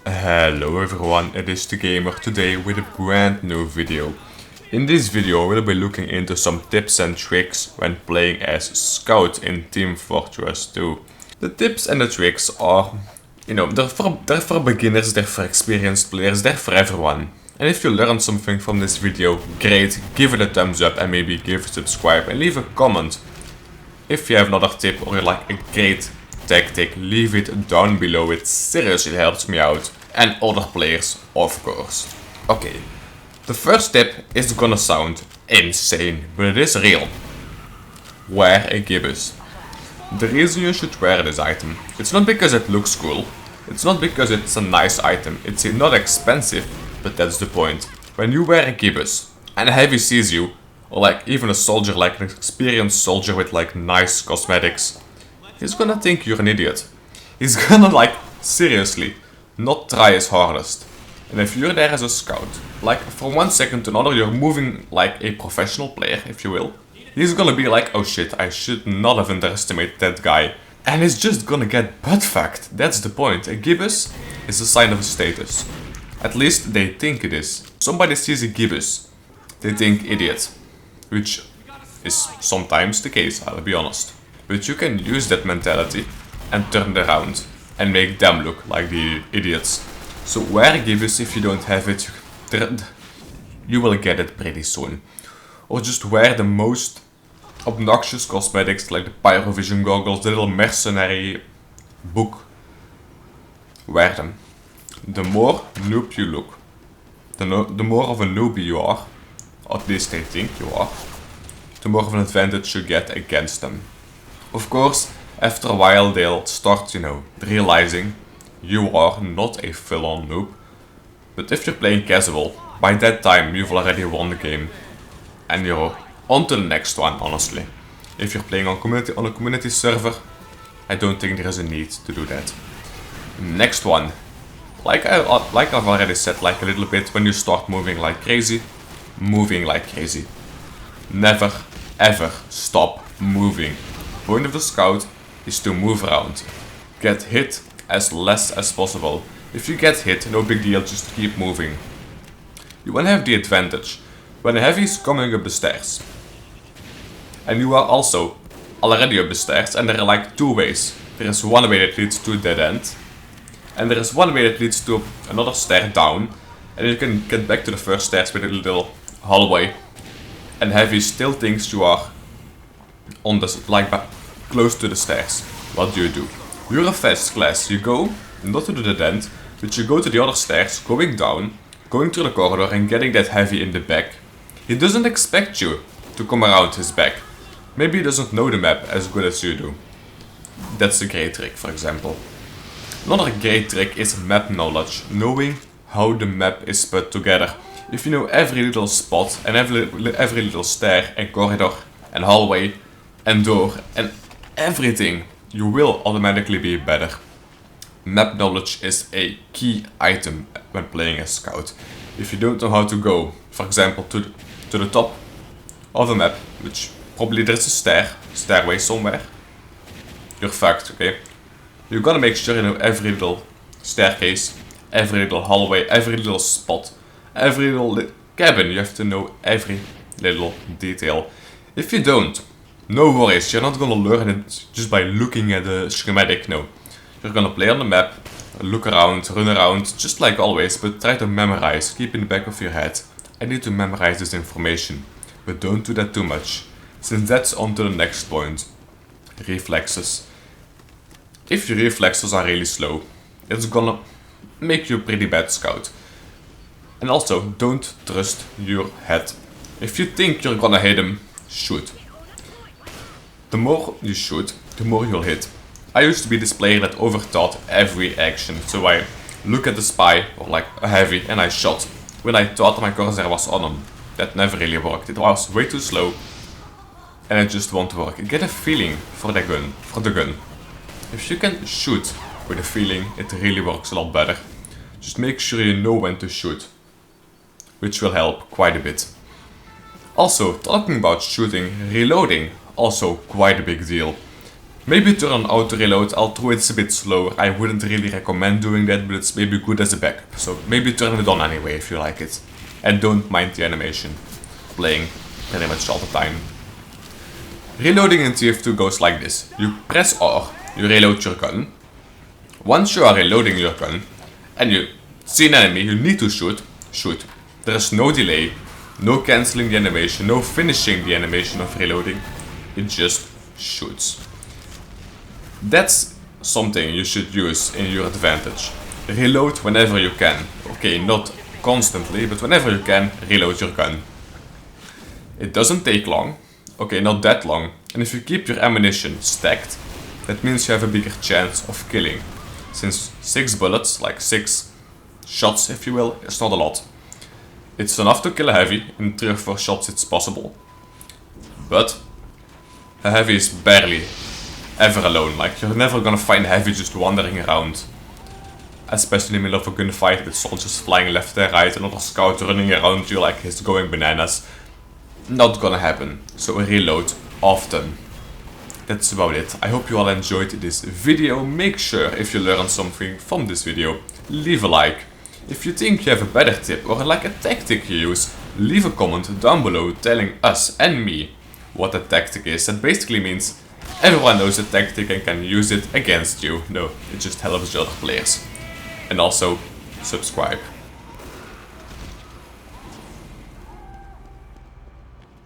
Hello everyone, it is the Gamer today with a brand new video. In this video we'll be looking into some tips and tricks when playing as Scout in Team Fortress 2. The tips and the tricks are, they're for beginners, they're for experienced players, they're for everyone. And if you learned something from this video, great, give it a thumbs up and maybe give a subscribe and leave a comment. If you have another tip or you like a great tactic, leave it down below, it seriously helps me out and other players of course. Okay, the first tip is gonna sound insane, but it is real. Wear a gibbous. The reason you should wear this item, it's not because it looks cool, it's not because it's a nice item, it's not expensive, but that's the point. When you wear a gibbous and a heavy sees you, or like even a soldier, like an experienced soldier with like nice cosmetics, he's gonna think you're an idiot. He's gonna like seriously not try his hardest. And if you're there as a scout, like from one second to another you're moving like a professional player, if you will, he's gonna be like, oh shit, I should not have underestimated that guy. And he's just gonna get butt-fucked. That's the point. A gibbous is a sign of status. At least they think it is. Somebody sees a gibbous, they think idiot. Which is sometimes the case, I'll be honest. But you can use that mentality and turn it around and make them look like the idiots. So wear gibbous if you don't have it, you will get it pretty soon. Or just wear the most obnoxious cosmetics like the pyrovision goggles, the little mercenary book. Wear them. The more noob you look, the more of a newbie you are, at least they think you are, the more of an advantage you get against them. Of course, after a while they'll start, realizing you are not a full-on noob. But if you're playing casual, by that time you've already won the game. And you're on to the next one, honestly. If you're playing on a community server, I don't think there is a need to do that. Next one. Like I've already said like a little bit, when you start moving like crazy, never ever stop moving. The point of the scout is to move around. Get hit as less as possible. If you get hit, no big deal, just keep moving. You will have the advantage when a heavy is coming up the stairs. And you are also already up the stairs, and there are like two ways. There is one way that leads to a dead end, and there is one way that leads to another stair down, and you can get back to the first stairs with a little hallway. And heavy still thinks you are on the close to the stairs. What do? You're a fast class. You go not to the dead end, but you go to the other stairs, going down, going through the corridor and getting that heavy in the back. He doesn't expect you to come around his back. Maybe he doesn't know the map as good as you do. That's a great trick, for example. Another great trick is map knowledge, knowing how the map is put together. If you know every little spot and every little stair and corridor and hallway and door and everything, you will automatically be better. Map knowledge is a key item when playing as scout. If you don't know how to go, for example, to the top of a map, which probably there's a stairway somewhere, you're fucked, okay? You gotta make sure you know every little staircase, every little hallway, every little spot, every little cabin. You have to know every little detail. If you don't, no worries, you're not gonna learn it just by looking at the schematic, no. You're gonna play on the map, look around, run around, just like always, but try to memorize, keep in the back of your head. I need to memorize this information, but don't do that too much, since that's on to the next point. Reflexes. If your reflexes are really slow, it's gonna make you a pretty bad scout. And also, don't trust your head. If you think you're gonna hit him, shoot. The more you shoot, the more you'll hit. I used to be this player that overthought every action, so I look at the spy or like a heavy and I shot when I thought my cursor was on him. That never really worked. It was way too slow and it just won't work. Get a feeling for the gun. If you can shoot with a feeling, it really works a lot better. Just make sure you know when to shoot, which will help quite a bit. Also, talking about shooting, reloading, also quite a big deal. Maybe turn on auto reload, although it's a bit slower. I wouldn't really recommend doing that, but it's maybe good as a backup. So maybe turn it on anyway if you like it. And don't mind the animation. Playing pretty much all the time. Reloading in TF2 goes like this. You press R, you reload your gun. Once you are reloading your gun, and you see an enemy you need to shoot, shoot. There is no delay, no cancelling the animation, no finishing the animation of reloading. It just shoots. That's something you should use in your advantage. Reload whenever you can. Okay, not constantly, but whenever you can, reload your gun. It doesn't take long. Okay, not that long. And if you keep your ammunition stacked, that means you have a bigger chance of killing. Since 6 bullets, like 6 shots if you will, is not a lot. It's enough to kill a heavy, in 3 or 4 shots it's possible. But a heavy is barely ever alone, like you're never gonna find a heavy just wandering around. Especially in the middle of a gunfight with soldiers flying left and right, another scout running around you like he's going bananas. Not gonna happen, so reload often. That's about it. I hope you all enjoyed this video. Make sure if you learned something from this video, leave a like. If you think you have a better tip or like a tactic you use, leave a comment down below telling us and me what the tactic is. That basically means everyone knows the tactic and can use it against you. No, it just helps the other players. And also, subscribe.